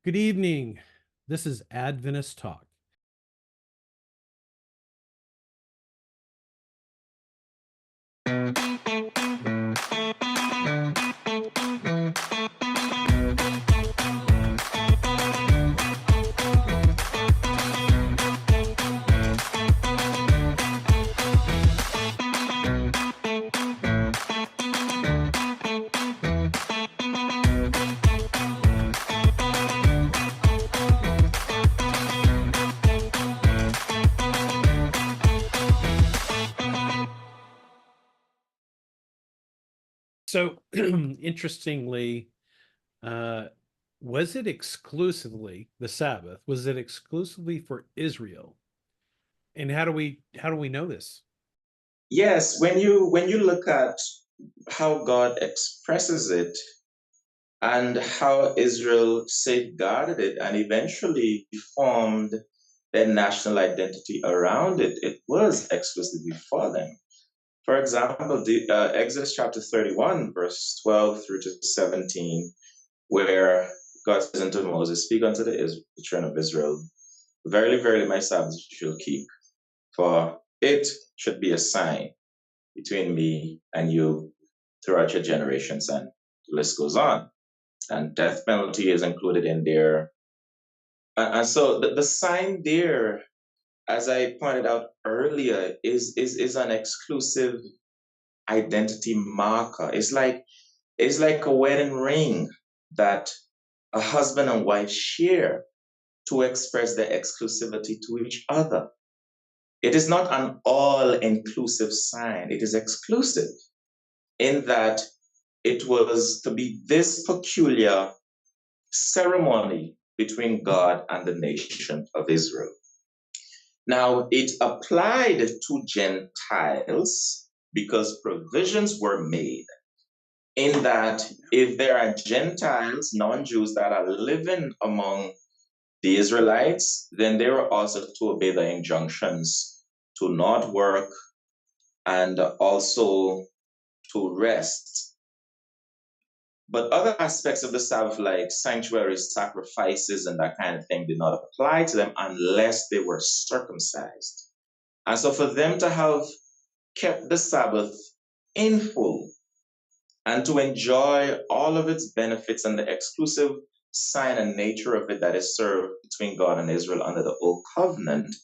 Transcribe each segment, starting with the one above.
Good evening. This is Adventist Talk. So, interestingly, uh, was it exclusively the Sabbath? Was it exclusively for Israel? And how do we know this? Yes, when you look at how God expresses it and how Israel safeguarded it and eventually formed their national identity around it, it was exclusively for them. For example, Exodus chapter 31, verse 12 through to 17, where God says unto Moses, Speak unto the children of Israel, Verily, verily, my Sabbath you shall keep, for it should be a sign between me and you throughout your generations. And the list goes on. And death penalty is included in there. And so the sign there, as I pointed out earlier, is an exclusive identity marker. It's like a wedding ring that a husband and wife share to express their exclusivity to each other. It is not an all inclusive sign, it is exclusive in that it was to be this peculiar ceremony between God and the nation of Israel. Now, it applied to Gentiles because provisions were made in that if there are Gentiles, non Jews, that are living among the Israelites, then they were also to obey the injunctions to not work and also to rest. But other aspects of the Sabbath, like sanctuaries, sacrifices, and that kind of thing, did not apply to them unless they were circumcised. And so, for them to have kept the Sabbath in full and to enjoy all of its benefits and the exclusive sign and nature of it that is served between God and Israel under the Old Covenant,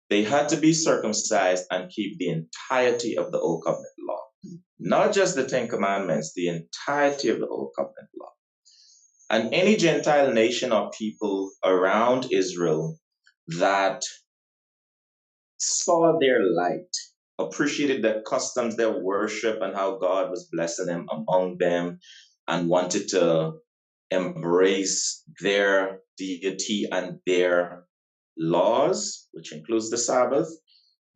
they had to be circumcised and keep the entirety of the Old Covenant law. Not just the Ten Commandments, the entirety of the Old Covenant law. And any Gentile nation or people around Israel that saw their light, appreciated their customs, their worship, and how God was blessing them among them, and wanted to embrace their deity and their laws, which includes the Sabbath,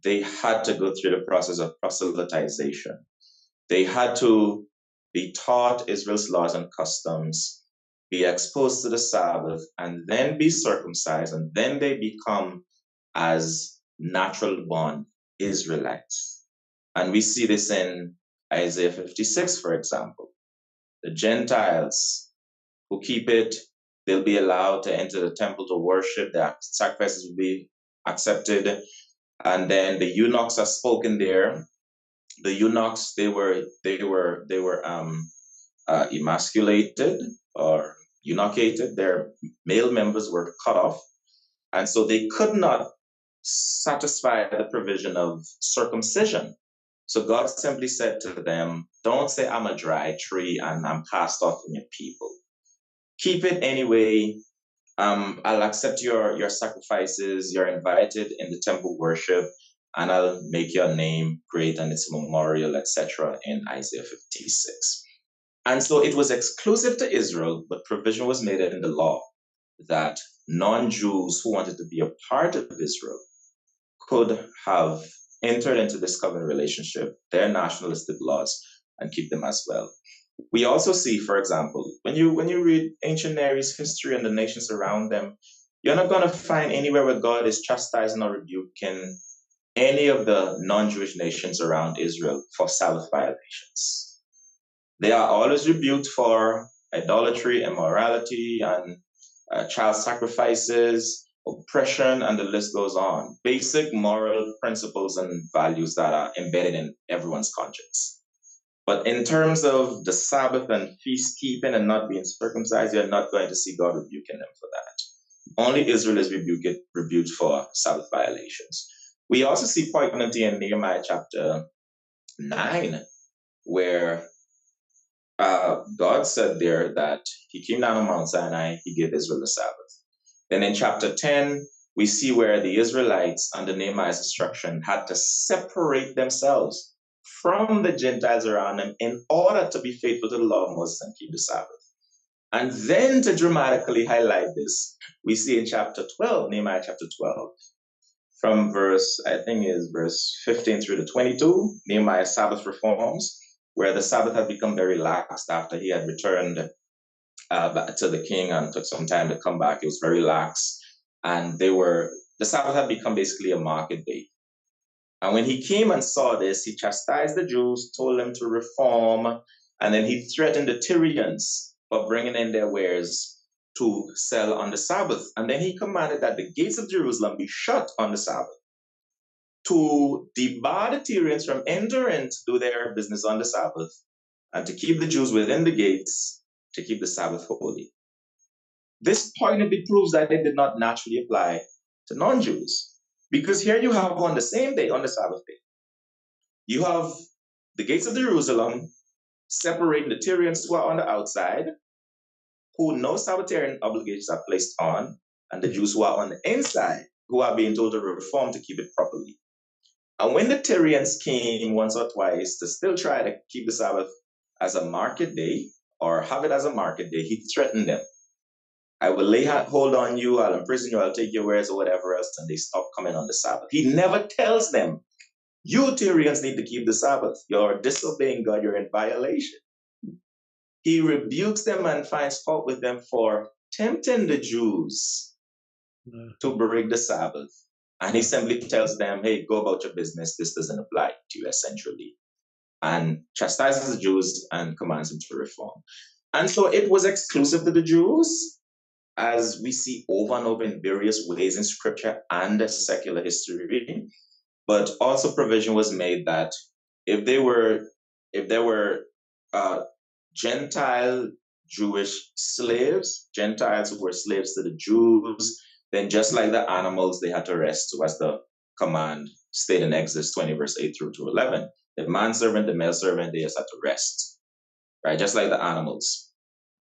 they had to go through the process of proselytization. They had to be taught Israel's laws and customs, be exposed to the Sabbath, and then be circumcised, and then they become as natural born Israelites. And we see this in Isaiah 56, for example. The Gentiles who keep it, they'll be allowed to enter the temple to worship, their sacrifices will be accepted. And then the eunuchs are spoken there. The eunuchs, they were emasculated or eunuchated. Their male members were cut off, and so they could not satisfy the provision of circumcision. So God simply said to them, "Don't say I'm a dry tree and I'm cast off from your people. Keep it anyway. I'll accept your sacrifices. You're invited in the temple worship, and I'll make your name great and its memorial, etc." in Isaiah 56. And so it was exclusive to Israel, but provision was made in the law that non-Jews who wanted to be a part of Israel could have entered into this covenant relationship, their nationalistic laws, and keep them as well. We also see, for example, when you read ancient Near East history and the nations around them, you're not going to find anywhere where God is chastising or rebuking any of the non-Jewish nations around Israel for Sabbath violations. They are always rebuked for idolatry, immorality, and child sacrifices, oppression, and the list goes on. Basic moral principles and values that are embedded in everyone's conscience. But in terms of the Sabbath and feast keeping and not being circumcised, you're not going to see God rebuking them for that. Only Israel is rebuked for Sabbath violations. We also see poignantly in Nehemiah chapter 9, where God said there that he came down on Mount Sinai, he gave Israel the Sabbath. Then in chapter 10, we see where the Israelites, under Nehemiah's instruction, had to separate themselves from the Gentiles around them in order to be faithful to the law of Moses and keep the Sabbath. And then to dramatically highlight this, we see in chapter 12, Nehemiah chapter 12, from I think is verse 15 through to 22, Nehemiah's Sabbath reforms, where the Sabbath had become very lax after he had returned back to the king and took some time to come back. It was very lax. And the Sabbath had become basically a market day. And when he came and saw this, he chastised the Jews, told them to reform, and then he threatened the Tyrians for bringing in their wares to sell on the Sabbath. And then he commanded that the gates of Jerusalem be shut on the Sabbath to debar the Tyrians from entering to do their business on the Sabbath and to keep the Jews within the gates to keep the Sabbath holy. This pointedly proves that it did not naturally apply to non-Jews. Because here you have on the same day, on the Sabbath day, you have the gates of Jerusalem separating the Tyrians who are on the outside, who no Sabbatarian obligations are placed on, and the Jews who are on the inside, who are being told to reform to keep it properly. And when the Tyrians came once or twice to still try to keep the Sabbath as a market day, or have it as a market day, he threatened them. I will lay hold on you, I'll imprison you, I'll take your wares or whatever else, and they stop coming on the Sabbath. He never tells them, you Tyrians need to keep the Sabbath. You're disobeying God, you're in violation. He rebukes them and finds fault with them for tempting the Jews to break the Sabbath. And he simply tells them, hey, go about your business. This doesn't apply to you, essentially. And chastises the Jews and commands them to reform. And so it was exclusive to the Jews, as we see over and over in various ways in scripture and secular history. But also provision was made that if there were Gentile Jewish slaves, Gentiles who were slaves to the Jews, then just like the animals, they had to rest, so as the command stated in Exodus 20, verse 8 through to 11. The manservant, the male servant, they just had to rest, right? Just like the animals.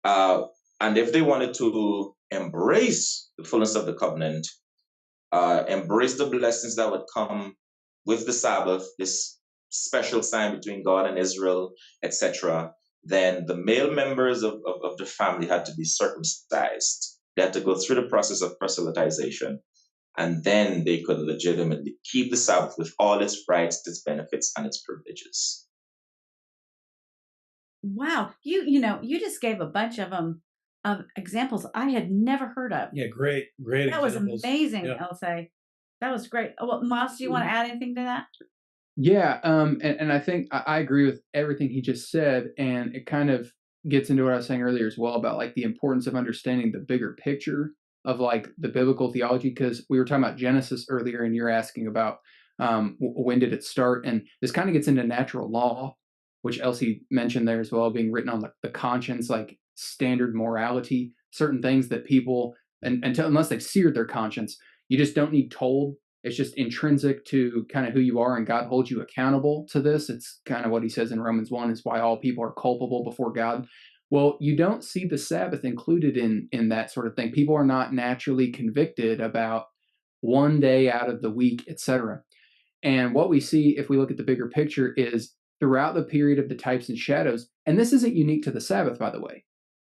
And if they wanted to embrace the fullness of the covenant, embrace the blessings that would come with the Sabbath, this special sign between God and Israel, etc., then the male members of the family had to be circumcised. They had to go through the process of proselytization, and then they could legitimately keep the Sabbath with all its rights, its benefits, and its privileges. Wow, you just gave a bunch of them of examples I had never heard of. Yeah, great That was examples. amazing, Yeah. Elsa. That was great. Oh, well, Miles, do you want to add anything to that? Yeah, and I think I agree with everything he just said, and it kind of gets into what I was saying earlier as well about like the importance of understanding the bigger picture of like the biblical theology, because we were talking about Genesis earlier, and you're asking about when did it start, and this kind of gets into natural law, which Elsie mentioned there as well, being written on the conscience, like standard morality, certain things that people, and until unless they've seared their conscience, you just don't need told. It's just intrinsic to kind of who you are, and God holds you accountable to this. It's kind of what he says in Romans 1 is why all people are culpable before God. Well, you don't see the Sabbath included in that sort of thing. People are not naturally convicted about one day out of the week, etc. And what we see, if we look at the bigger picture, is throughout the period of the types and shadows, and this isn't unique to the Sabbath, by the way.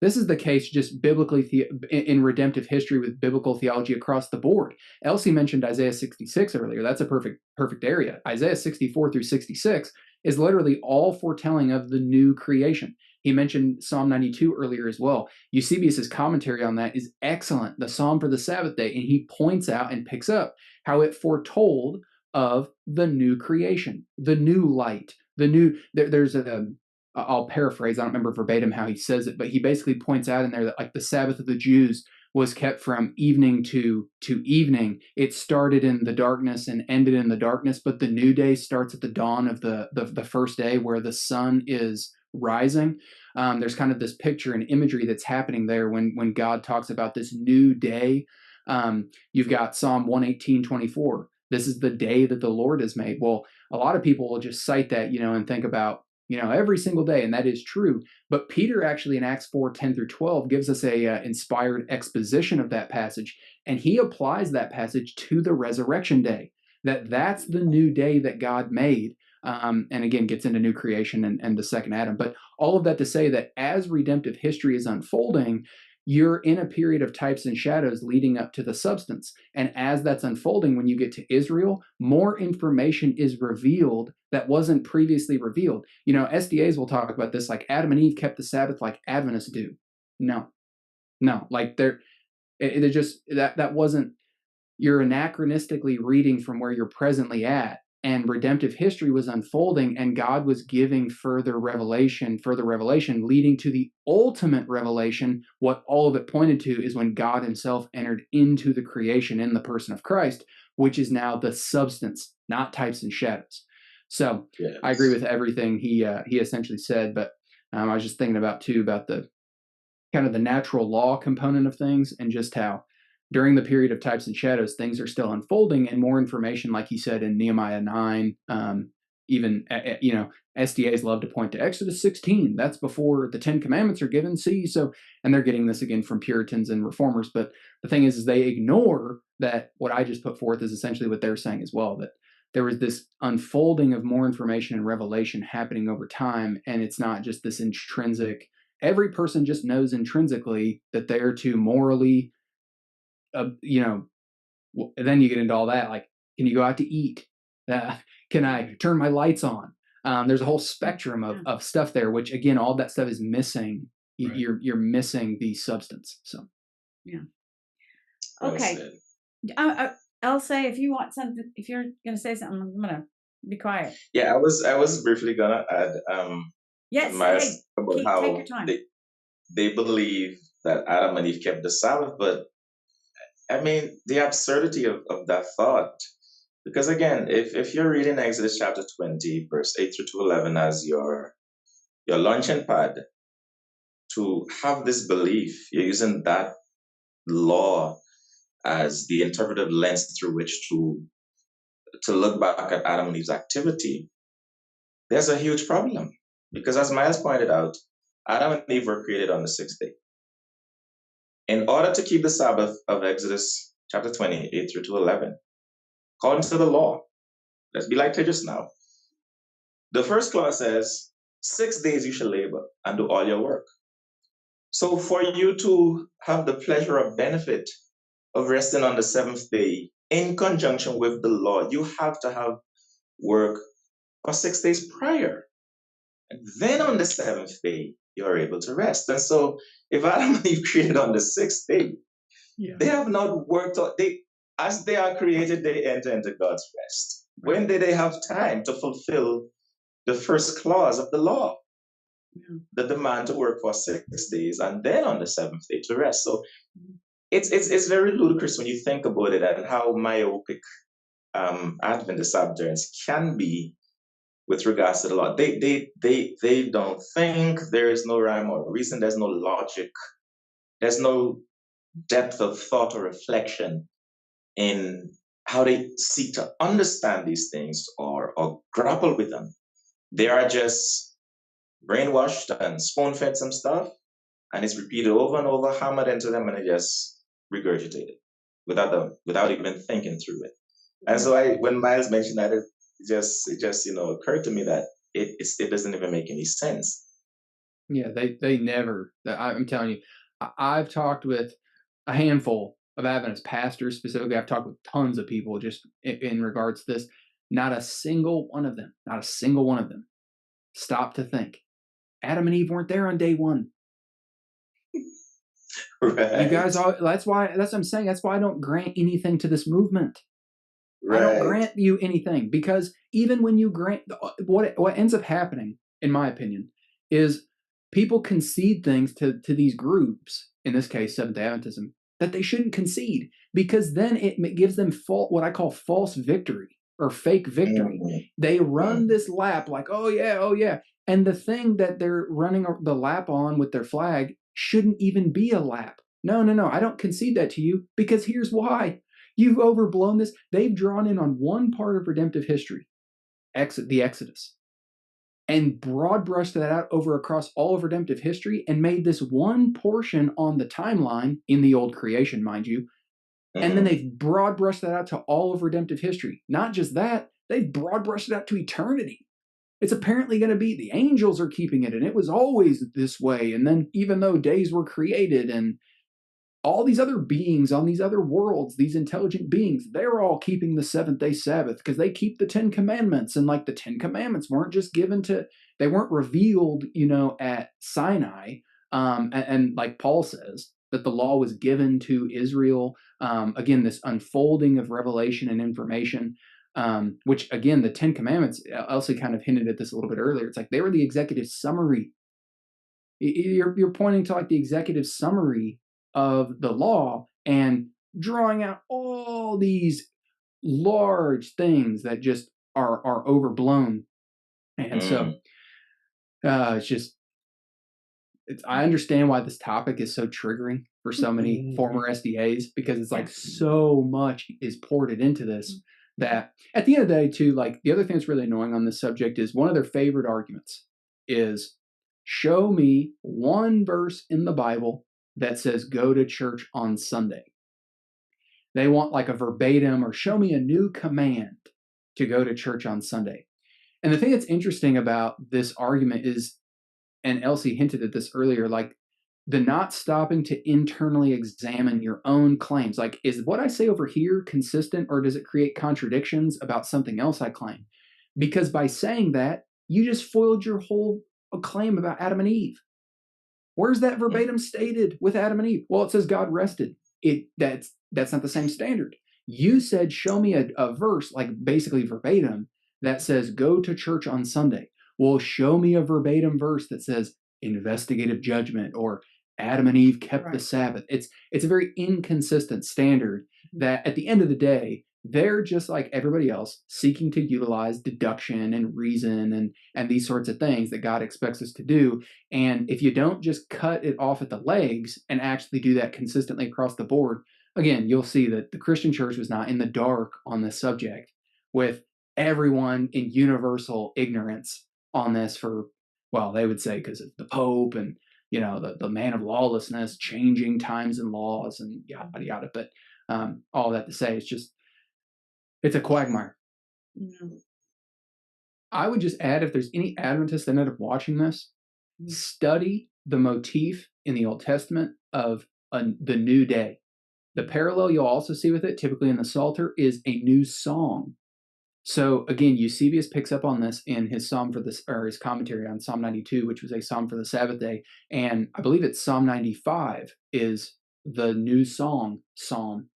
This is the case just biblically in redemptive history with biblical theology across the board. Elsie mentioned Isaiah 66 earlier. That's a perfect area. Isaiah 64 through 66 is literally all foretelling of the new creation. He mentioned Psalm 92 earlier as well. Eusebius's commentary on that is excellent, the Psalm for the Sabbath day, and he points out and picks up how it foretold of the new creation, the new light, the new, there's I'll paraphrase, I don't remember verbatim how he says it, but he basically points out in there that like the Sabbath of the Jews was kept from evening to evening. It started in the darkness and ended in the darkness, but the new day starts at the dawn of the first day where the sun is rising. There's kind of this picture and imagery that's happening there when God talks about this new day. You've got Psalm 118:24. This is the day that the Lord has made. Well, a lot of people will just cite that, and think about, every single day, and that is true. But Peter actually in Acts 4:10-12 gives us a inspired exposition of that passage, and he applies that passage to the resurrection day. That's the new day that God made, and again gets into new creation and the second Adam. But all of that to say that as redemptive history is unfolding, you're in a period of types and shadows leading up to the substance. And as that's unfolding, when you get to Israel, more information is revealed that wasn't previously revealed. SDAs will talk about this, like Adam and Eve kept the Sabbath like Adventists do. No, like they're just that wasn't, you're anachronistically reading from where you're presently at. And redemptive history was unfolding, and God was giving further revelation, leading to the ultimate revelation. What all of it pointed to is when God himself entered into the creation in the person of Christ, which is now the substance, not types and shadows. So yes. I agree with everything he essentially said, but I was just thinking about the kind of the natural law component of things, and just how during the period of types and shadows, things are still unfolding, and more information, like he said in Nehemiah 9, even, SDAs love to point to Exodus 16. That's before the 10 Commandments are given. See, and they're getting this again from Puritans and Reformers. But the thing is they ignore that what I just put forth is essentially what they're saying as well, that there was this unfolding of more information and revelation happening over time. And it's not just this intrinsic, every person just knows intrinsically that they're to morally, then you get into all that, like, can you go out to eat? Can I turn my lights on? There's a whole spectrum of stuff there, which again, all that stuff is missing. Right. You're missing the substance. So, yeah. Okay. I'll say, if you want something, if you're going to say something, I'm going to be quiet. Yeah, I was briefly going to add, yes, about how take your time. They believe that Adam and Eve kept the Sabbath, but I mean, the absurdity of that thought, because again, if you're reading Exodus chapter 20, verse 8-11 as your launching pad to have this belief, you're using that law as the interpretive lens through which to look back at Adam and Eve's activity, there's a huge problem. Because as Miles pointed out, Adam and Eve were created on the sixth day. In order to keep the Sabbath of Exodus chapter 20, 8-11, according to the law, let's be like just now, the first clause says, 6 days you shall labor and do all your work. So for you to have the pleasure or benefit of resting on the seventh day in conjunction with the law, you have to have work for 6 days prior. And then on the seventh day, you're able to rest. And so if Adam and Eve created on the sixth day, they have not worked on, as they are created, they enter into God's rest. Right. When did they have time to fulfill the first clause of the law? Yeah. The demand to work for 6 days and then on the seventh day to rest. So it's very ludicrous when you think about it, and how myopic Adventist adherents can be with regards to the law. They don't think, there is no rhyme or reason, there's no logic, there's no depth of thought or reflection in how they seek to understand these things or grapple with them. They are just brainwashed and spoon-fed some stuff, and it's repeated over and over, hammered into them, and they just regurgitate it without even thinking through it. And so when Miles mentioned that, it just occurred to me that it doesn't even make any sense. Yeah, they never. I'm telling you, I've talked with a handful of Adventist pastors specifically. I've talked with tons of people just in regards to this. Not a single one of them stopped to think Adam and Eve weren't there on day one. Right. You guys all, that's what I'm saying. That's why I don't grant anything to this movement. Right. I don't grant you anything, because even when you grant, what ends up happening, in my opinion, is people concede things to these groups, in this case, Seventh-day Adventism, that they shouldn't concede, because then it gives them what I call false victory or fake victory. They run this lap like, oh yeah. And the thing that they're running the lap on with their flag shouldn't even be a lap. No, I don't concede that to you, because here's why. You've overblown this. They've drawn in on one part of redemptive history, the Exodus, and broad brushed that out over across all of redemptive history and made this one portion on the timeline in the old creation, mind you. And then they've broad brushed that out to all of redemptive history. Not just that, they've broad brushed it out to eternity. It's apparently going to be the angels are keeping it, and it was always this way. And then even though days were created and all these other beings on these other worlds, these intelligent beings, they're all keeping the seventh-day Sabbath because they keep the 10 Commandments. And like the 10 Commandments weren't just they weren't revealed, at Sinai. And like Paul says, that the law was given to Israel. Again, this unfolding of revelation and information, which again, the 10 Commandments, Elsie kind of hinted at this a little bit earlier. It's like they were the executive summary. You're pointing to like the executive summary of the law and drawing out all these large things that just are overblown. And so I understand why this topic is so triggering for so many former SDAs, because it's like so much is poured into this that at the end of the day too, like the other thing that's really annoying on this subject is one of their favorite arguments is, show me one verse in the Bible that says go to church on Sunday. They want like a verbatim, or show me a new command to go to church on Sunday. And the thing that's interesting about this argument is, and Elsie hinted at this earlier, like the not stopping to internally examine your own claims. Like, is what I say over here consistent, or does it create contradictions about something else I claim? Because by saying that, you just foiled your whole claim about Adam and Eve. Where's that verbatim stated with Adam and Eve? Well, it says God rested. That's not the same standard. You said, show me a verse, like basically verbatim, that says go to church on Sunday. Well, show me a verbatim verse that says investigative judgment or Adam and Eve kept the Sabbath. It's a very inconsistent standard that at the end of the day, they're just like everybody else, seeking to utilize deduction and reason and these sorts of things that God expects us to do. And if you don't just cut it off at the legs and actually do that consistently across the board, again, you'll see that the Christian church was not in the dark on this subject, with everyone in universal ignorance on this for, well, they would say because of the Pope and, the man of lawlessness, changing times and laws and yada, yada. But all that to say, it's a quagmire. I would just add, if there's any Adventists that end up watching this, study the motif in the Old Testament of the new day. The parallel you'll also see with it, typically in the Psalter, is a new song. So again, Eusebius picks up on this in his his commentary on Psalm 92, which was a psalm for the Sabbath day, and I believe it's Psalm 95 is the new song psalm.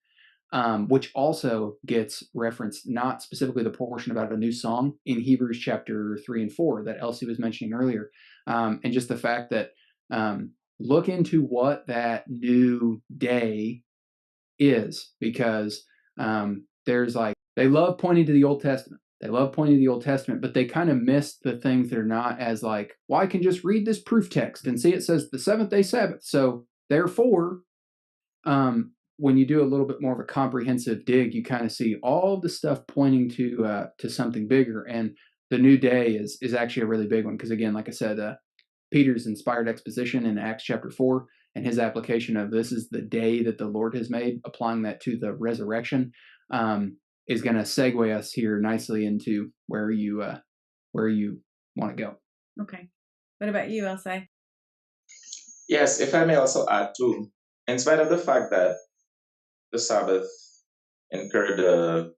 Which also gets referenced, not specifically the portion about a new song in Hebrews chapter 3 and 4 that Elsie was mentioning earlier. And just the fact that look into what that new day is, because there's like, they love pointing to the Old Testament. But they kind of miss the things that are not as like, well, I can just read this proof text and see it says the seventh-day Sabbath. So therefore, when you do a little bit more of a comprehensive dig, you kind of see all the stuff pointing to something bigger. And the new day is actually a really big one, because again, like I said, Peter's inspired exposition in Acts chapter 4 and his application of this is the day that the Lord has made, applying that to the resurrection, is going to segue us here nicely into where you want to go. Okay. What about you, Elsie? Yes, if I may also add too, in spite of the fact that the Sabbath incurred the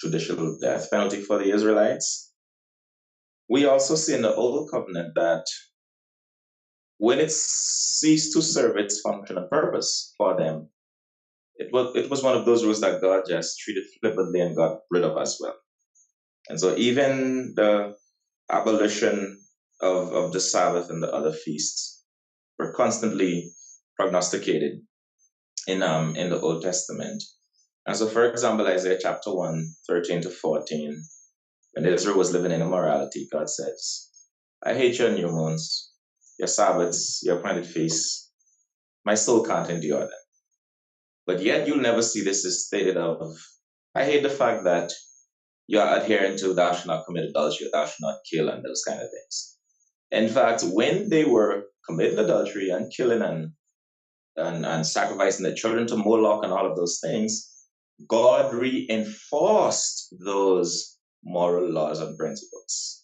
judicial death penalty for the Israelites, we also see in the Old Covenant that when it ceased to serve its function and purpose for them, it was one of those rules that God just treated flippantly and got rid of as well. And so even the abolition of the Sabbath and the other feasts were constantly prognosticated in the Old Testament. And so, for example, Isaiah chapter 1, 13 to 14, when Israel was living in immorality, God says, I hate your new moons, your Sabbaths, your appointed feasts. My soul can't endure them. But yet you'll never see this is stated of, I hate the fact that you're adhering to thou shalt not commit adultery, thou shalt not kill, and those kind of things. In fact, when they were committing adultery and killing and sacrificing their children to Moloch and all of those things, God reinforced those moral laws and principles.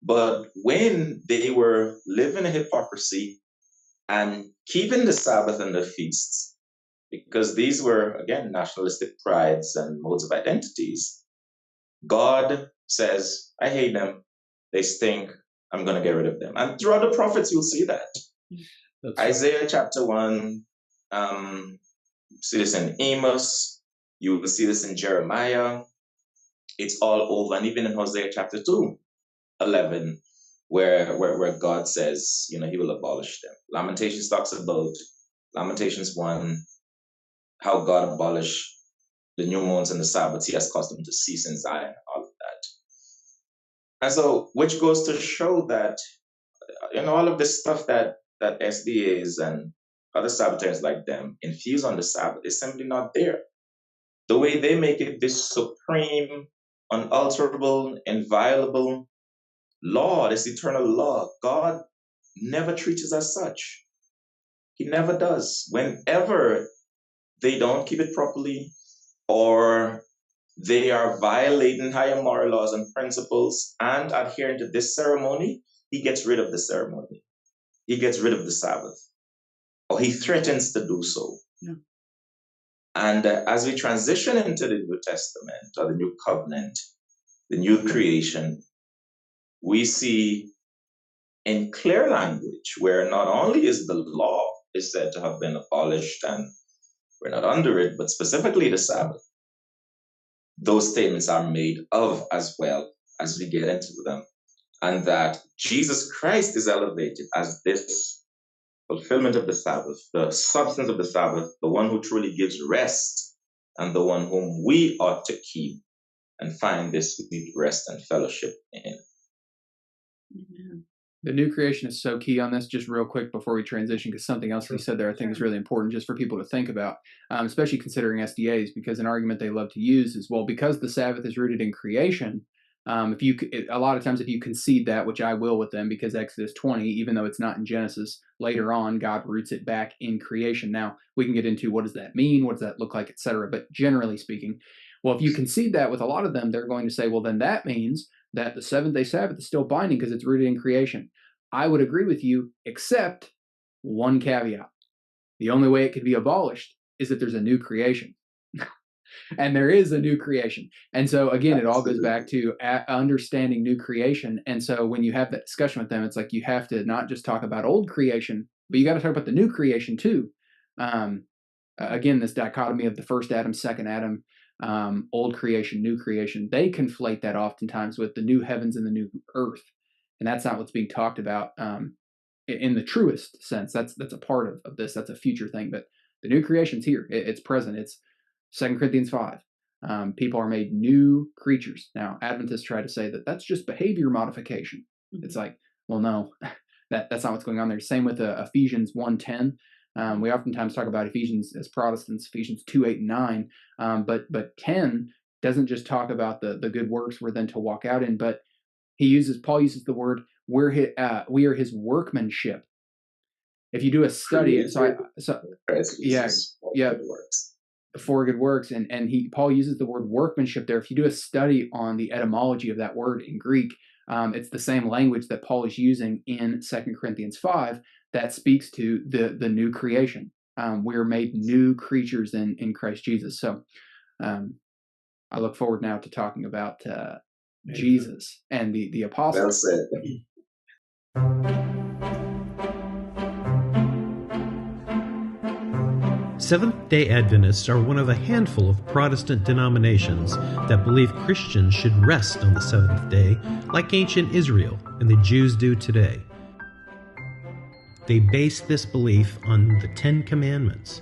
But when they were living in hypocrisy and keeping the Sabbath and the feasts, because these were, again, nationalistic prides and modes of identities, God says, I hate them. They stink. I'm going to get rid of them. And throughout the prophets, you'll see that. That's Isaiah right. Chapter 1, see this in Amos. You will see this in Jeremiah. It's all over. And even in Hosea chapter 2, 11, where God says, he will abolish them. Lamentations talks about, Lamentations 1, how God abolished the new moons and the Sabbaths. He has caused them to cease in Zion, all of that. And so, which goes to show that, all of this stuff that SDAs and other Sabbatarians like them infuse on the Sabbath is simply not there. The way they make it this supreme, unalterable, inviolable law, this eternal law, God never treats us as such. He never does. Whenever they don't keep it properly, or they are violating higher moral laws and principles and adhering to this ceremony, he gets rid of the ceremony. He gets rid of the Sabbath, or he threatens to do so. Yeah. And as we transition into the New Testament, or the New Covenant, the new creation, we see in clear language where not only is the law is said to have been abolished and we're not under it, but specifically the Sabbath, those statements are made of as well as we get into them. And that Jesus Christ is elevated as this fulfillment of the Sabbath, the substance of the Sabbath, the one who truly gives rest, and the one whom we ought to keep and find this sweet rest and fellowship in. Amen. The new creation is so key on this, just real quick before we transition, because something else you said there I think is really important just for people to think about, especially considering SDAs, because an argument they love to use is, well, because the Sabbath is rooted in creation, a lot of times if you concede that, which I will with them, because Exodus 20, even though it's not in Genesis, later on God roots it back in creation. Now, we can get into what does that mean, what does that look like, etc. But generally speaking, well, if you concede that with a lot of them, they're going to say, well, then that means that the seventh-day Sabbath is still binding because it's rooted in creation. I would agree with you, except one caveat. The only way it could be abolished is if there's a new creation. And there is a new creation. And so, again, it all goes back to understanding new creation. And so when you have that discussion with them, it's like you have to not just talk about old creation, but you got to talk about the new creation too. Again, this dichotomy of the first Adam, second Adam, old creation, new creation, they conflate that oftentimes with the new heavens and the new earth. And that's not what's being talked about in the truest sense. That's a part of this. That's a future thing. But the new creation's here. It's present. It's 2 Corinthians 5. People are made new creatures. Now, Adventists try to say that that's just behavior modification. Mm-hmm. It's like, well, no, that's not what's going on there. Same with Ephesians 1:10. We oftentimes talk about Ephesians as Protestants, Ephesians 2:8 and 9. But 10 doesn't just talk about the good works we're then to walk out in, but Paul uses the word, we are his workmanship. If you do a study, for good works, and Paul uses the word workmanship there. If you do a study on the etymology of that word in Greek, it's the same language that Paul is using in 2 Corinthians 5 that speaks to the new creation. We're made new creatures in Christ Jesus. So I look forward now to talking about Jesus and the apostles. Well said. Seventh-day Adventists are one of a handful of Protestant denominations that believe Christians should rest on the seventh day like ancient Israel and the Jews do today. They base this belief on the Ten Commandments.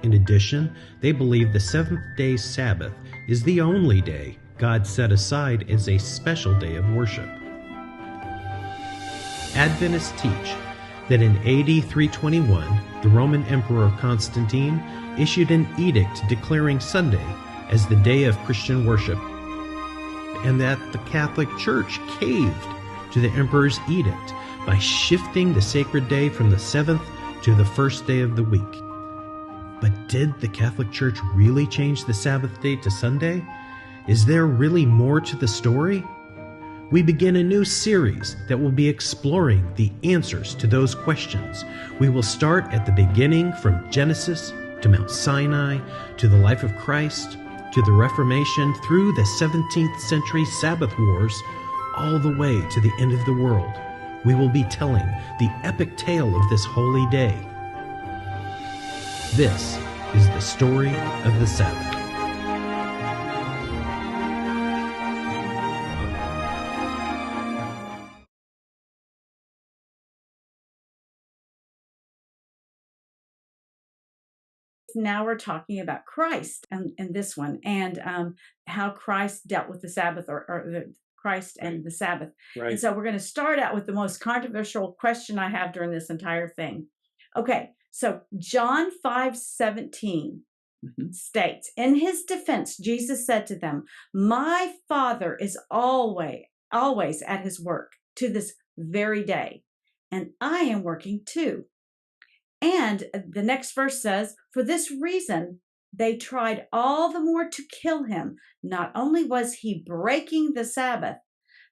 In addition, they believe the seventh-day Sabbath is the only day God set aside as a special day of worship. Adventists teach that in AD 321, the Roman Emperor Constantine issued an edict declaring Sunday as the day of Christian worship, and that the Catholic Church caved to the emperor's edict by shifting the sacred day from the seventh to the first day of the week. But did the Catholic Church really change the Sabbath day to Sunday? Is there really more to the story? We begin a new series that will be exploring the answers to those questions. We will start at the beginning, from Genesis to Mount Sinai, to the life of Christ, to the Reformation, through the 17th century Sabbath wars, all the way to the end of the world. We will be telling the epic tale of this holy day. This is the story of the Sabbath. Now we're talking about Christ in this one, and how Christ dealt with the Sabbath, or the Christ and the Sabbath. Right. And so we're going to start out with the most controversial question I have during this entire thing. Okay, so John 5:17 states, in his defense, Jesus said to them, "My Father is always at his work to this very day, and I am working too." And the next verse says, "For this reason, they tried all the more to kill him. Not only was he breaking the Sabbath,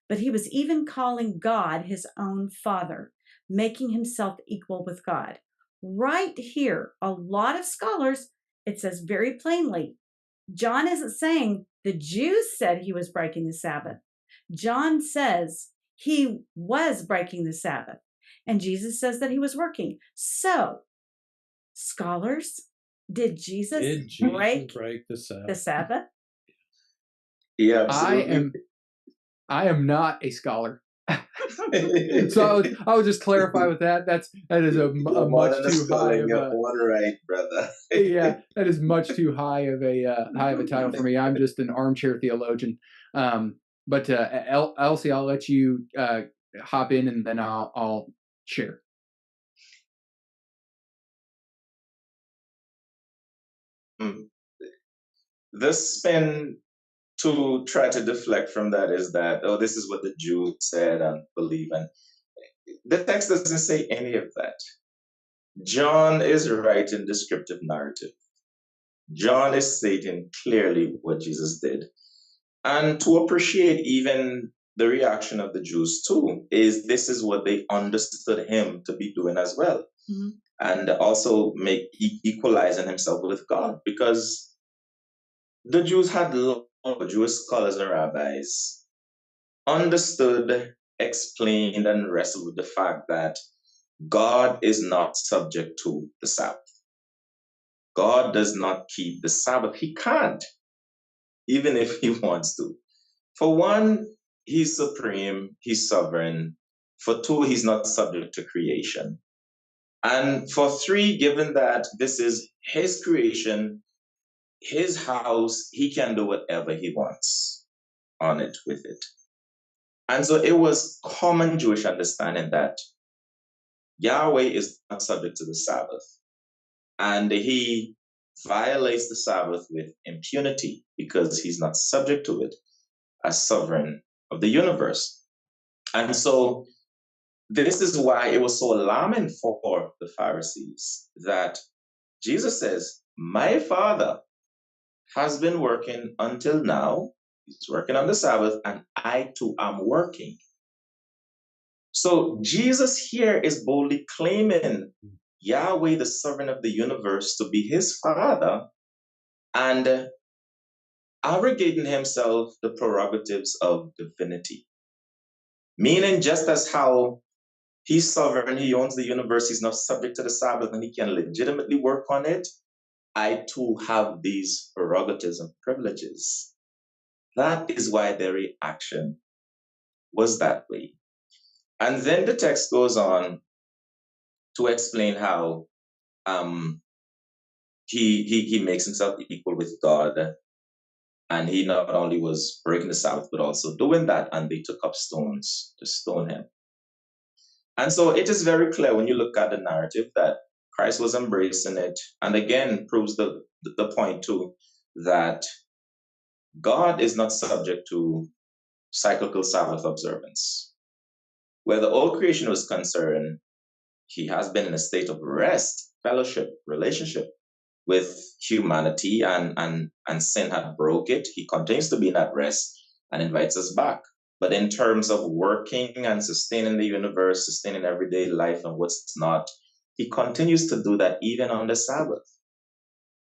but he was even calling God his own Father, making himself equal with God." Right here, a lot of scholars, it says very plainly, John isn't saying the Jews said he was breaking the Sabbath. John says he was breaking the Sabbath. And Jesus says that he was working. So, scholars, did Jesus break the Sabbath? the Sabbath? Yeah, absolutely. I am not a scholar. So I'll just clarify with that. That is a much too high of a one right, brother. Yeah, that is much too high of a title for me. I'm just an armchair theologian. But Elsie, I'll let you hop in, and then I'll share. The spin to try to deflect from that is that, oh, this is what the Jews said and believe. And the text doesn't say any of that. John is writing descriptive narrative. John is stating clearly what Jesus did. And to appreciate even the reaction of the Jews too, is this is what they understood him to be doing as well. Mm-hmm. And also equalizing himself with God, because the Jews had Jewish scholars and rabbis understood, explained, and wrestled with the fact that God is not subject to the Sabbath. God does not keep the Sabbath. He can't, even if he wants to. For one, he's supreme, he's sovereign. For two, he's not subject to creation. And for three, given that this is his creation, his house, he can do whatever he wants on it, with it. And so it was common Jewish understanding that Yahweh is not subject to the Sabbath, and he violates the Sabbath with impunity because he's not subject to it as sovereign of the universe. And so this is why it was so alarming for the Pharisees that Jesus says, "My Father has been working until now. He's working on the Sabbath, and I too am working." So Jesus here is boldly claiming Yahweh, the sovereign of the universe, to be his Father, and arrogating himself the prerogatives of divinity. Meaning, just as how he's sovereign, he owns the universe, he's not subject to the Sabbath, and he can legitimately work on it, I too have these prerogatives and privileges. That is why their reaction was that way. And then the text goes on to explain how he makes himself equal with God. And he not only was breaking the Sabbath, but also doing that, and they took up stones to stone him. And so it is very clear when you look at the narrative that Christ was embracing it, and again proves the point too that God is not subject to cyclical Sabbath observance. Where the old creation was concerned, he has been in a state of rest, fellowship, relationship with humanity, and sin had broke it. He continues to be in that rest and invites us back. But in terms of working and sustaining the universe, sustaining everyday life and what's not, he continues to do that even on the Sabbath.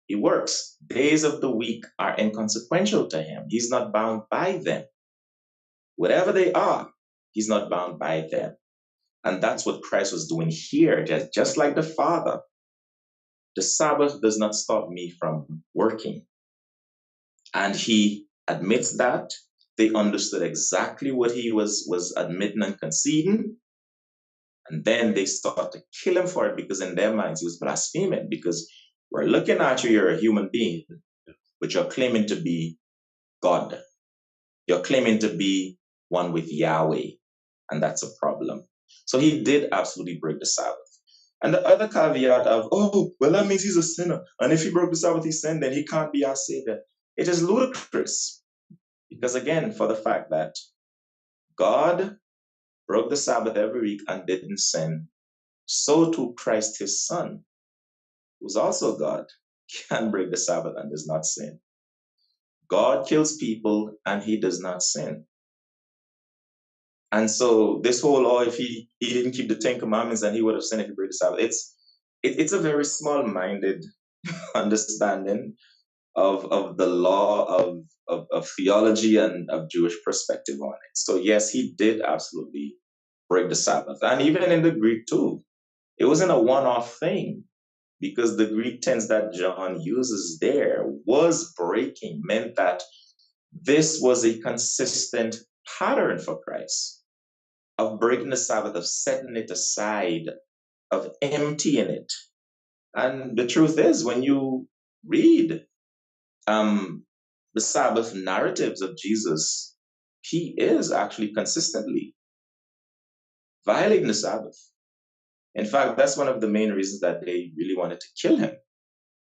He works. Days of the week are inconsequential to him. He's not bound by them. Whatever they are, he's not bound by them. And that's what Christ was doing here, just like the Father. The Sabbath does not stop me from working. And he admits that. They understood exactly what he was admitting and conceding. And then they start to kill him for it because in their minds he was blaspheming, because we're looking at you, you're a human being, but you're claiming to be God. You're claiming to be one with Yahweh. And that's a problem. So he did absolutely break the Sabbath. And the other caveat of, oh, well, that means he's a sinner. And if he broke the Sabbath, he sinned, then he can't be our Savior. It is ludicrous. Because again, for the fact that God broke the Sabbath every week and didn't sin, so too Christ, his Son, who's also God, can break the Sabbath and does not sin. God kills people and he does not sin. And so this whole, oh, if he didn't keep the Ten Commandments and he would have sinned if he broke the Sabbath, it's a very small-minded understanding of the law of theology and of Jewish perspective on it. So yes, he did absolutely break the Sabbath. And even in the Greek too, it wasn't a one-off thing, because the Greek tense that John uses there was breaking, meant that this was a consistent pattern for Christ of breaking the Sabbath, of setting it aside, of emptying it. And the truth is, when you read the Sabbath narratives of Jesus, he is actually consistently violating the Sabbath. In fact, that's one of the main reasons that they really wanted to kill him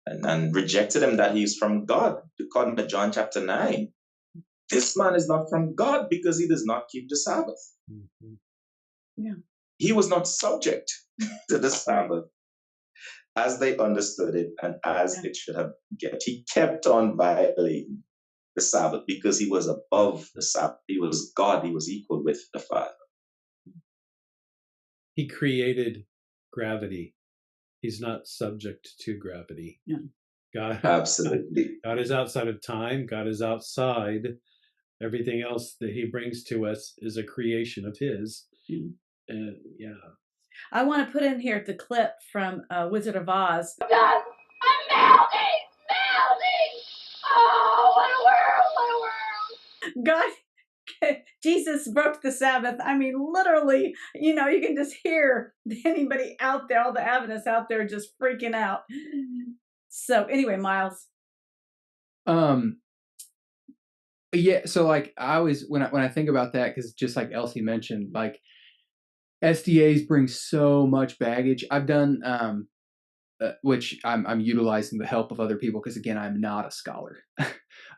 and rejected him, that he's from God. According to John chapter 9, this man is not from God because he does not keep the Sabbath. Mhm. Yeah. He was not subject to the Sabbath as they understood it and as it should have been. He kept on violating the Sabbath because he was above the Sabbath. He was God. He was equal with the Father. He created gravity. He's not subject to gravity. Yeah. Absolutely. God is outside of time. God is outside. Everything else that he brings to us is a creation of his. And yeah. I want to put in here the clip from Wizard of Oz. God, I'm melting! Melting! Oh, what a world! What a world! God, Jesus broke the Sabbath. I mean, literally, you can just hear anybody out there, all the Adventists out there just freaking out. So anyway, Miles. Yeah, so like I always when I think about that, because just like Elsie mentioned, like SDAs bring so much baggage. I've done which I'm utilizing the help of other people because again I'm not a scholar,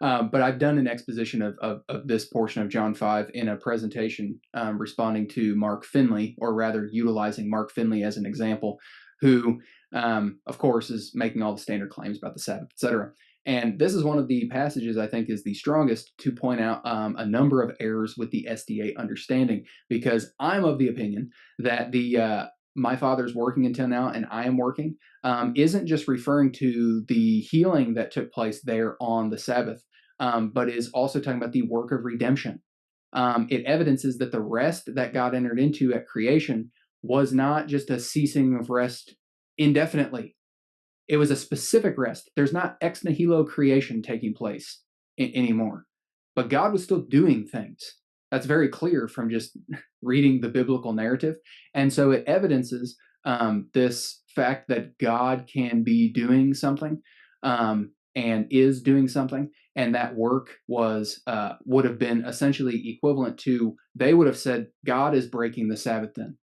but I've done an exposition of this portion of John 5 in a presentation responding to Mark Finley, or rather utilizing Mark Finley as an example, who of course is making all the standard claims about the Sabbath, etc. And this is one of the passages I think is the strongest to point out a number of errors with the SDA understanding, because I'm of the opinion that the my father's working until now and I am working isn't just referring to the healing that took place there on the Sabbath, but is also talking about the work of redemption. It evidences that the rest that God entered into at creation was not just a ceasing of rest indefinitely. It was a specific rest. There's not ex nihilo creation taking place anymore. But God was still doing things. That's very clear from just reading the biblical narrative. And so it evidences this fact that God can be doing something, and is doing something, and that work was would have been essentially equivalent to, they would have said, God is breaking the Sabbath then.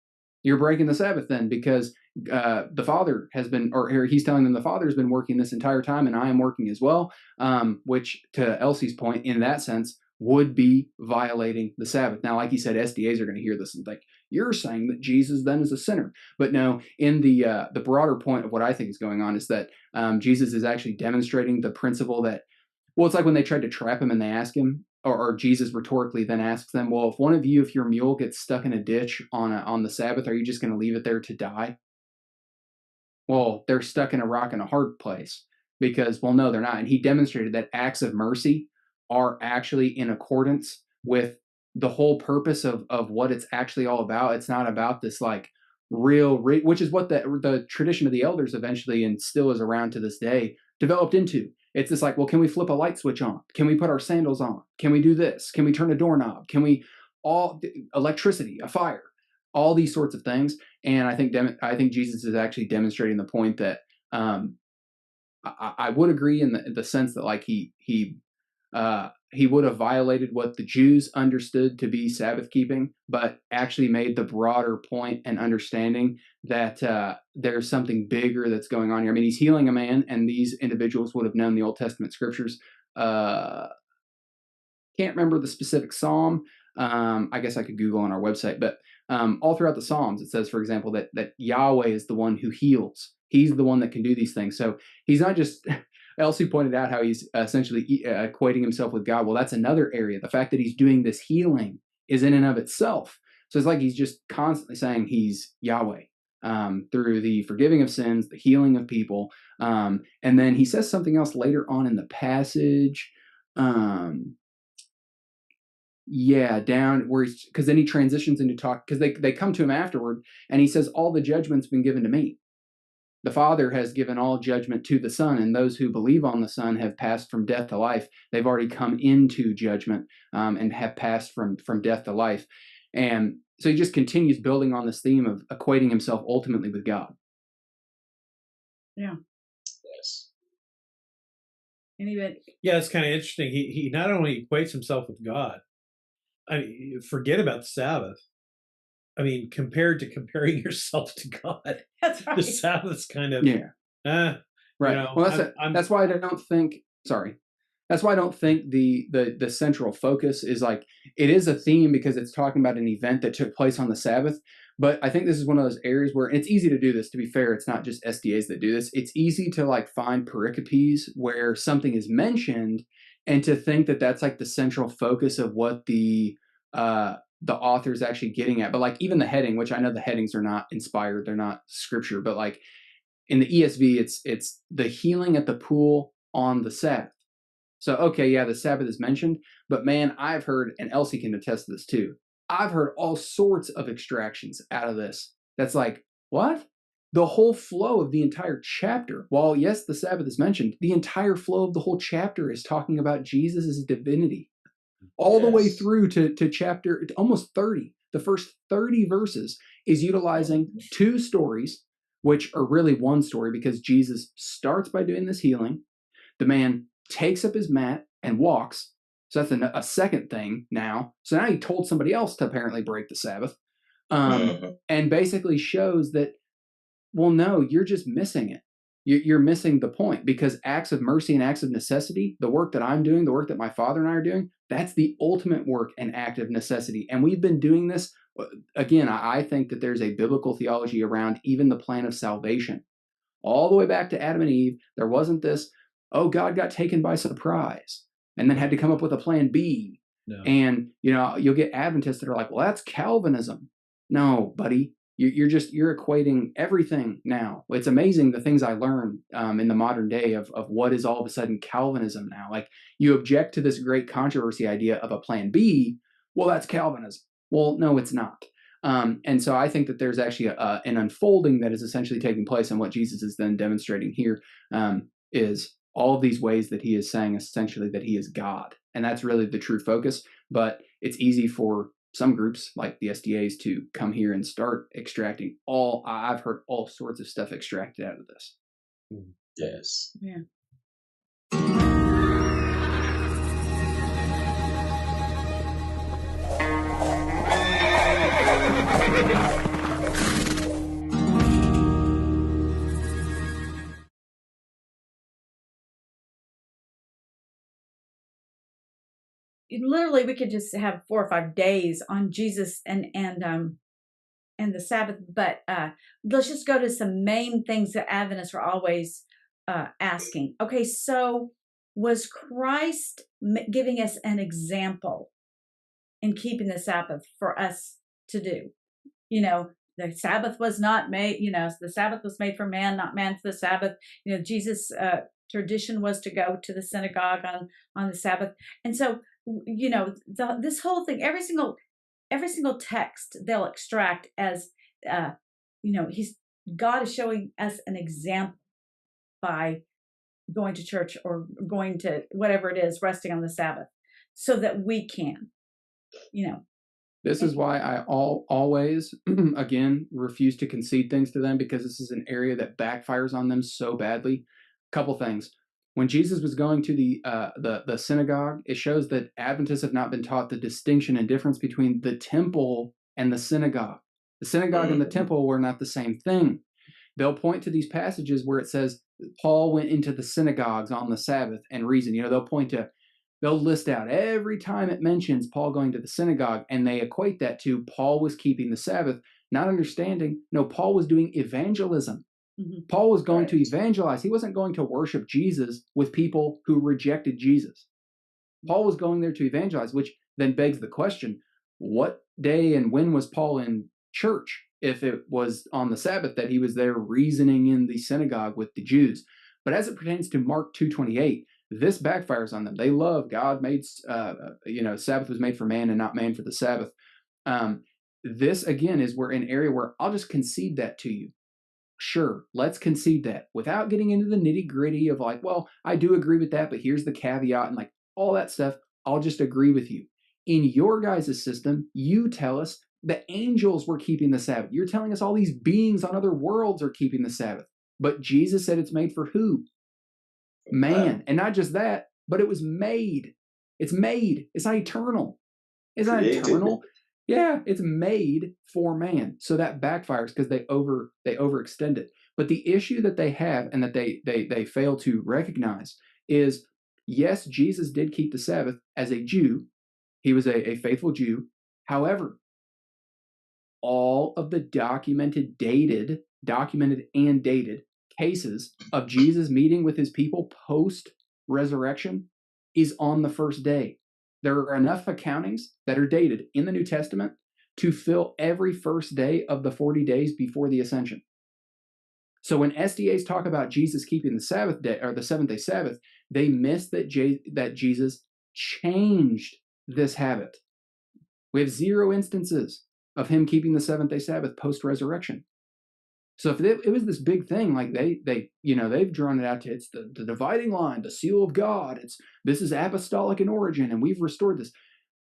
You're breaking the Sabbath then, because the Father has been, or he's telling them the Father has been working this entire time, and I am working as well, which, to Elsie's point, in that sense, would be violating the Sabbath. Now, like you said, SDAs are going to hear this and think, you're saying that Jesus then is a sinner. But no, in the broader point of what I think is going on is that Jesus is actually demonstrating the principle that, well, it's like when they tried to trap him and they ask him, or Jesus rhetorically then asks them, well, if your mule gets stuck in a ditch on the Sabbath, are you just going to leave it there to die? Well, they're stuck in a rock and a hard place, because, well, no, they're not. And he demonstrated that acts of mercy are actually in accordance with the whole purpose of what it's actually all about. It's not about this like which is what the tradition of the elders eventually, and still is around to this day, developed into. It's just like, well, can we flip a light switch on? Can we put our sandals on? Can we do this? Can we turn a doorknob? Can we electricity, a fire, all these sorts of things? And I think Jesus is actually demonstrating the point that I would agree in the sense that, like, he would have violated what the Jews understood to be Sabbath keeping, but actually made the broader point and understanding that there's something bigger that's going on here. I mean, he's healing a man, and these individuals would have known the Old Testament scriptures. Can't remember the specific psalm. I guess I could Google on our website, but all throughout the Psalms, it says, for example, that Yahweh is the one who heals. He's the one that can do these things. So he's not just, Elsie pointed out how he's essentially equating himself with God. Well, that's another area. The fact that he's doing this healing is in and of itself. So it's like he's just constantly saying he's Yahweh through the forgiving of sins, the healing of people. And then he says something else later on in the passage. Down where because then he transitions into talk, because they come to him afterward, and he says, all the judgment's been given to me. The Father has given all judgment to the Son, and those who believe on the Son have passed from death to life. They've already come into judgment and have passed from death to life. And so he just continues building on this theme of equating himself ultimately with God. Yeah. Yes. Anybody? Yeah, it's kind of interesting. He not only equates himself with God. I mean, forget about the Sabbath. I mean, comparing yourself to God, That's right. the Sabbath's kind of right. You know, well, that's why I don't think. Sorry, that's why I don't think the central focus is like, it is a theme because it's talking about an event that took place on the Sabbath. But I think this is one of those areas where, and it's easy to do this. To be fair, it's not just SDAs that do this. It's easy to like find pericopes where something is mentioned, and to think that that's like the central focus of what the author is actually getting at. But like even the heading, which I know the headings are not inspired, they're not scripture, but like in the ESV, it's the healing at the pool on the Sabbath. So, okay, yeah, the Sabbath is mentioned, but man, I've heard, and Elsie can attest to this too, I've heard all sorts of extractions out of this. That's like, what? The whole flow of the entire chapter, while yes, the Sabbath is mentioned, the entire flow of the whole chapter is talking about Jesus' divinity. All the way through to chapter almost 30. The first 30 verses is utilizing two stories, which are really one story, because Jesus starts by doing this healing. The man takes up his mat and walks. So that's a second thing now. So now he told somebody else to apparently break the Sabbath. And basically shows that, well, no, you're just missing it. You're missing the point, because acts of mercy and acts of necessity, the work that I'm doing, the work that my Father and I are doing, that's the ultimate work and act of necessity. And we've been doing this. Again, I think that there's a biblical theology around even the plan of salvation. All the way back to Adam and Eve, there wasn't this, oh, God got taken by surprise and then had to come up with a plan B. No. And, you'll get Adventists that are like, well, that's Calvinism. No, buddy. You're equating everything now. It's amazing the things I learned in the modern day of what is all of a sudden Calvinism now. Like, you object to this great controversy idea of a plan B. Well, that's Calvinism. Well, no, it's not. And so I think that there's actually an unfolding that is essentially taking place, and what Jesus is then demonstrating here is all of these ways that he is saying essentially that he is God. And that's really the true focus. But it's easy for some groups like the SDAs to come here and start extracting I've heard all sorts of stuff extracted out of this. Yes. Yeah. Literally, we could just have 4 or 5 days on Jesus and the Sabbath, but let's just go to some main things that Adventists are always asking. Okay, so was Christ giving us an example in keeping the Sabbath for us to do? You know, the Sabbath was not made, the Sabbath was made for man, not man for the Sabbath. Jesus' tradition was to go to the synagogue on the Sabbath. And so, this whole thing, every single text they'll extract as, God is showing us an example by going to church or going to whatever it is, resting on the Sabbath, so that we can, This is why I always, again, refuse to concede things to them, because this is an area that backfires on them so badly. Couple things. When Jesus was going to the synagogue, it shows that Adventists have not been taught the distinction and difference between the temple and the synagogue. The synagogue and the temple were not the same thing. They'll point to these passages where it says Paul went into the synagogues on the Sabbath and reasoned. They'll list out every time it mentions Paul going to the synagogue, and they equate that to Paul was keeping the Sabbath, not understanding, no, Paul was doing evangelism. Mm-hmm. Paul was going to evangelize. He wasn't going to worship Jesus with people who rejected Jesus. Paul was going there to evangelize, which then begs the question, what day and when was Paul in church if it was on the Sabbath that he was there reasoning in the synagogue with the Jews? But as it pertains to Mark 2:28, this backfires on them. They love God made, Sabbath was made for man and not man for the Sabbath. This, again, is an area where I'll just concede that to you. Sure, let's concede that without getting into the nitty gritty of like, well, I do agree with that, but here's the caveat and like all that stuff. I'll just agree with you. In your guys' system, you tell us the angels were keeping the Sabbath. You're telling us all these beings on other worlds are keeping the Sabbath. But Jesus said it's made for who? Man. And not just that, but it was made. It's made. It's not eternal. It's not eternal. Yeah, it's made for man. So that backfires because they overextend it. But the issue that they have and that they fail to recognize is, yes, Jesus did keep the Sabbath as a Jew. He was a faithful Jew. However, all of the documented and dated cases of Jesus meeting with his people post-resurrection is on the first day. There are enough accountings that are dated in the New Testament to fill every first day of the 40 days before the ascension. So when SDAs talk about Jesus keeping the Sabbath day or the seventh-day Sabbath, they miss that Jesus changed this habit. We have 0 instances of him keeping the seventh-day Sabbath post-resurrection. So if it was this big thing, like they've drawn it out to it's the dividing line, the seal of God. This is apostolic in origin, and we've restored this.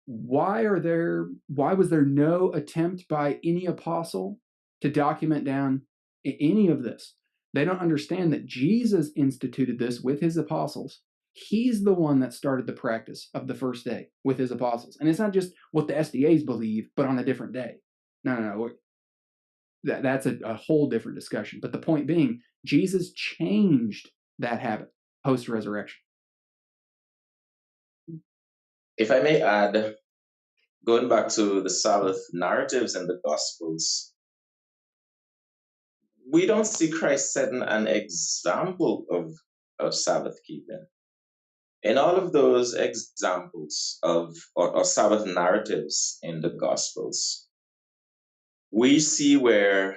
Why was there no attempt by any apostle to document down any of this? They don't understand that Jesus instituted this with his apostles. He's the one that started the practice of the first day with his apostles. And it's not just what the SDAs believe, but on a different day. No. That's a whole different discussion. But the point being, Jesus changed that habit post-resurrection. If I may add, going back to the Sabbath narratives in the Gospels, we don't see Christ setting an example of Sabbath keeping. In all of those examples of or Sabbath narratives in the Gospels, we see where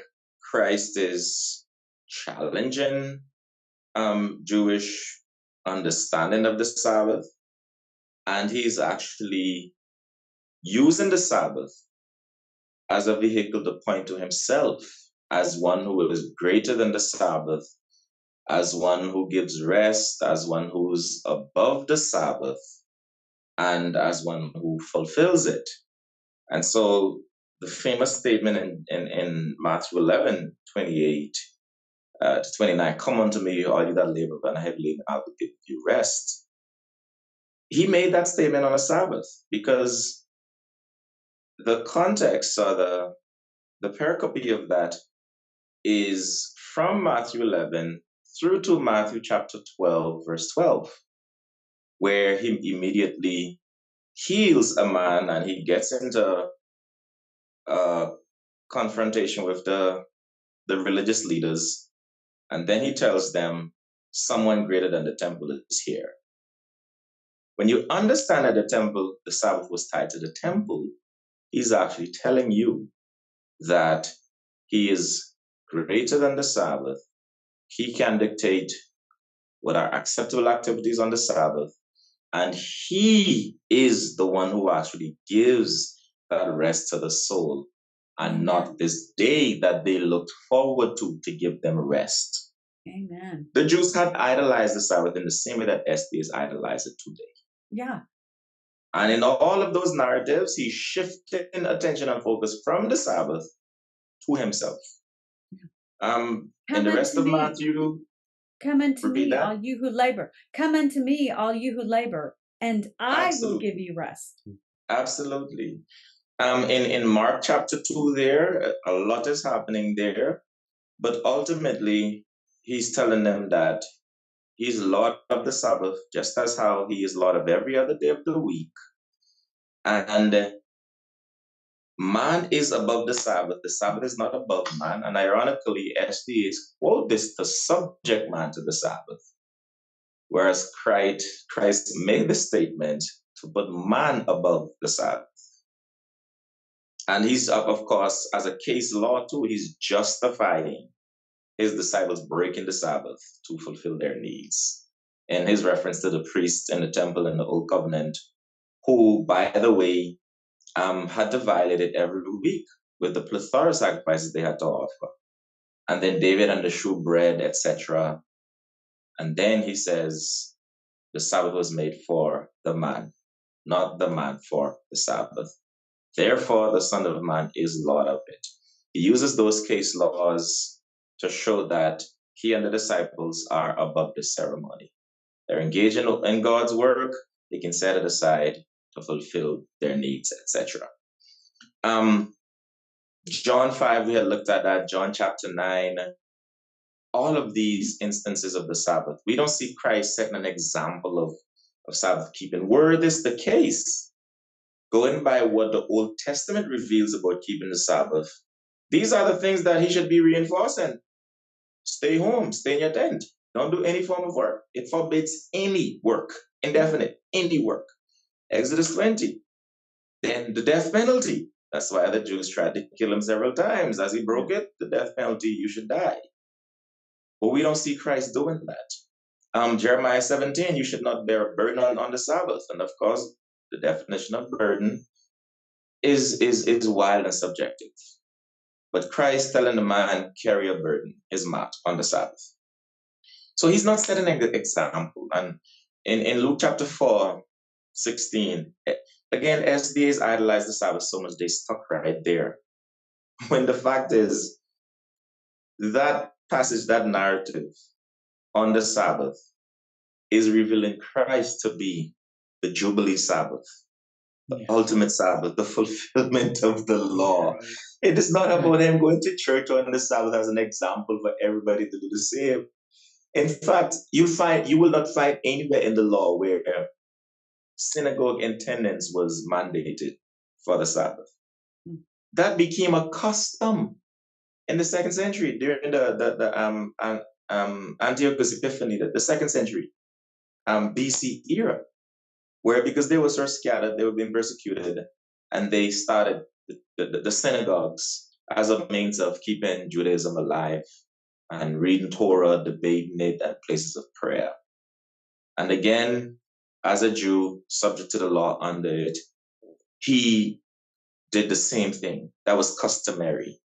Christ is challenging Jewish understanding of the Sabbath, and he's actually using the Sabbath as a vehicle to point to himself as one who is greater than the Sabbath, as one who gives rest, as one who's above the Sabbath, and as one who fulfills it. And so the famous statement in Matthew 11:28 to 29, come unto me, all you that labor and are heavy laden, I will give you rest. He made that statement on a Sabbath because the context or the pericope of that is from Matthew 11 through to Matthew chapter 12, verse 12, where he immediately heals a man and he gets into a confrontation with the religious leaders. And then he tells them, someone greater than the temple is here. When you understand that the Sabbath was tied to the temple, he's actually telling you that he is greater than the Sabbath. He can dictate what are acceptable activities on the Sabbath. And he is the one who actually gives that rest to the soul, and not this day that they looked forward to give them rest. Amen. The Jews had idolized the Sabbath in the same way that SDs idolize it today. Yeah. And in all of those narratives, he's shifting attention and focus from the Sabbath to himself. In the rest of Matthew, come unto repeat me, that. all you who labor. Come unto me, all you who labor, and I will Absolutely. give you rest. Absolutely. In Mark chapter 2 there, a lot is happening there, but ultimately he's telling them that he's Lord of the Sabbath, just as how he is Lord of every other day of the week. And man is above the Sabbath. The Sabbath is not above man. And ironically, SDAs quote this to subject man to the Sabbath, whereas Christ made the statement to put man above the Sabbath. And he's, of course, as a case law too, he's justifying his disciples breaking the Sabbath to fulfill their needs. And his reference to the priests in the temple in the Old Covenant, who, by the way, had to violate it every week with the plethora of sacrifices they had to offer. And then David and the shewbread, etc. And then he says, the Sabbath was made for the man, not the man for the Sabbath. Therefore, the Son of Man is Lord of it. He uses those case laws to show that he and the disciples are above the ceremony. They're engaged in God's work. They can set it aside to fulfill their needs, etc. John 5, we had looked at that. John chapter 9. All of these instances of the Sabbath, we don't see Christ setting an example of Sabbath keeping. Were this the case, going by what the Old Testament reveals about keeping the Sabbath, these are the things that he should be reinforcing. Stay home, stay in your tent. Don't do any form of work. It forbids any work, indefinite, any work. Exodus 20. Then the death penalty. That's why the Jews tried to kill him several times. As he broke it, the death penalty, you should die. But we don't see Christ doing that. Jeremiah 17, you should not bear a burden on the Sabbath. And of course, the definition of burden is wild and subjective. But Christ telling the man, carry a burden, his mat on the Sabbath. So he's not setting an example. And in Luke chapter 4:16, again, SDAs idolize the Sabbath so much they stuck right there. When the fact is, that passage, that narrative on the Sabbath is revealing Christ to be the Jubilee Sabbath, the ultimate Sabbath, the fulfillment of the law. Right. It is not about him going to church on the Sabbath as an example for everybody to do the same. In fact, you will not find anywhere in the law where synagogue attendance was mandated for the Sabbath. That became a custom in the 2nd century during the Antiochus Epiphany, the 2nd century BC era, where because they were so scattered, they were being persecuted, and they started the synagogues as a means of keeping Judaism alive and reading Torah, debating it, and places of prayer. And again, as a Jew, subject to the law under it, he did the same thing. That was customary.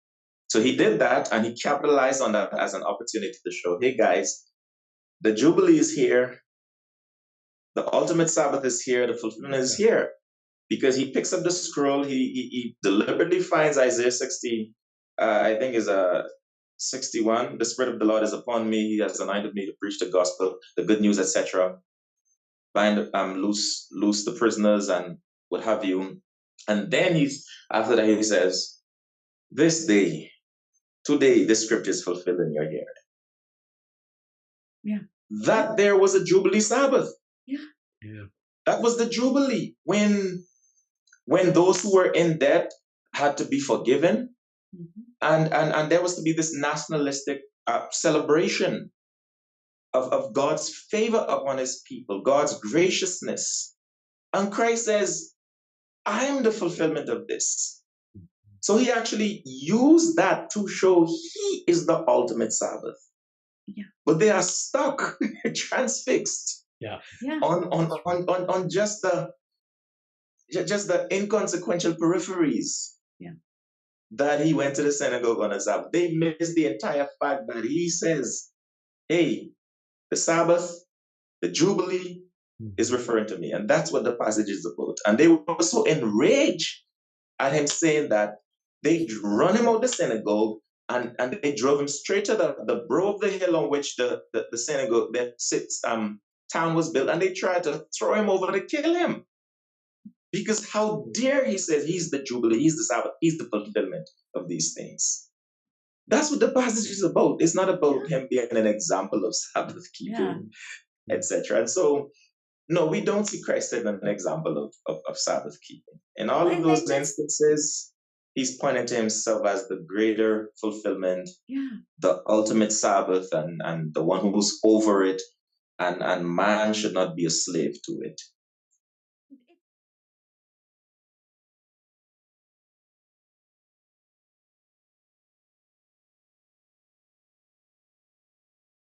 So he did that, and he capitalized on that as an opportunity to show, hey guys, the Jubilee is here, the ultimate Sabbath is here, the fulfillment is here. because he picks up the scroll, he deliberately finds Isaiah 60, I think is 61. The Spirit of the Lord is upon me. He has anointed me to preach the gospel, the good news, etc. Bind, loose the prisoners and what have you. And then after that he says, this day, today, this script is fulfilled in your hearing. Yeah. That there was a Jubilee Sabbath. Yeah. Yeah. That was the Jubilee when those who were in debt had to be forgiven, and there was to be this nationalistic celebration of God's favor upon his people, God's graciousness. And Christ says, I am the fulfillment of this. So he actually used that to show he is the ultimate Sabbath. Yeah. But they are stuck, transfixed Yeah. on just the inconsequential peripheries. Yeah. That he went to the synagogue on a Sabbath. They miss the entire fact that he says, hey, the Sabbath, the Jubilee is referring to me. And that's what the passage is about. And they were so enraged at him saying that, they run him out the synagogue and they drove him straight to the brow of the hill on which the synagogue, town was built. And they tried to throw him over to kill him. Because how dare he says he's the Jubilee, he's the Sabbath, he's the fulfillment of these things. That's what the passage is about. It's not about him being an example of Sabbath keeping, etc. And so, no, we don't see Christ as an example of Sabbath keeping. In all of those instances, he's pointing to himself as the greater fulfillment, the ultimate Sabbath, and the one who's over it, and man should not be a slave to it.